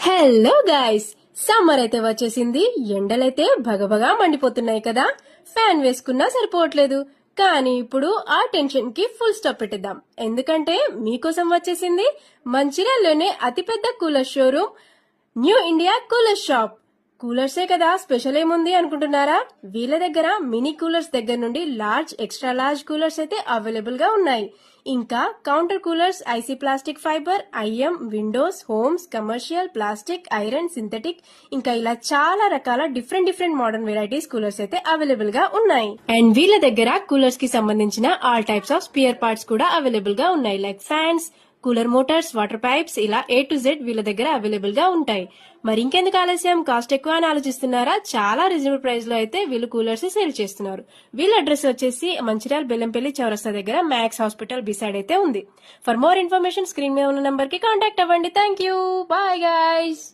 Hello guys, summer అయితే వచ్చేసింది. ఎండలైతే భగభగా మండిపోతున్నాయి కదా. ఫ్యాన్ వేసుకున్నా సరిపోవట్లేదు. కానీ ఇప్పుడు ఆ టెన్షన్ కి ఫుల్ స్టాప్ పెట్టిద్దాం. ఎందుకంటే మీకోసం వచ్చేసింది మంచిర్యాలలోనే అతిపెద్ద cooler showroom, new India cooler shop. కూలర్సే కదా, స్పెషల్ ఏముంది అనుకుంటున్నారా? వీళ్ళ దగ్గర మినీ కూలర్స్ దగ్గర నుండి లార్జ్, ఎక్స్ట్రా లార్జ్ కూలర్స్ అయితే అవైలబుల్ గా ఉన్నాయి. ఇంకా counter coolers, IC plastic fibre, IM, windows, homes, commercial, plastic, iron, synthetic, ఇంకా ఇలా చాలా రకాల డిఫరెంట్ మోడర్న్ వెరైటీస్ కూలర్స్ అయితే అవైలబుల్ గా ఉన్నాయి. అండ్ వీళ్ళ దగ్గర కూలర్స్ కి సంబంధించిన all types of spare parts కూడా అవైలబుల్ గా ఉన్నాయి. Like fans, cooler motors, water pipes, ఇలా A to Z వీళ్ళ దగ్గర అవైలబుల్ గా ఉంటాయి. మరి ఇంకెందుకు ఆలస్యం, కాస్ట్ ఎక్కువ అని ఆలోచిస్తున్నారా? చాలా రీజనబుల్ ప్రైస్ లో అయితే వీళ్ళు కూలర్స్ సేల్ చేస్తున్నారు. వీళ్ళ అడ్రస్ వచ్చేసి మంచిర్యాల బెల్లంపల్లి చౌరస్తా దగ్గర మ్యాక్స్ హాస్పిటల్ బిసైడ్ అయితే ఉంది. ఫర్ మోర్ ఇన్ఫర్మేషన్ స్క్రీన్ మీద ఉన్న నంబర్ కి కాంటాక్ట్ అవ్వండి. Thank you, bye guys.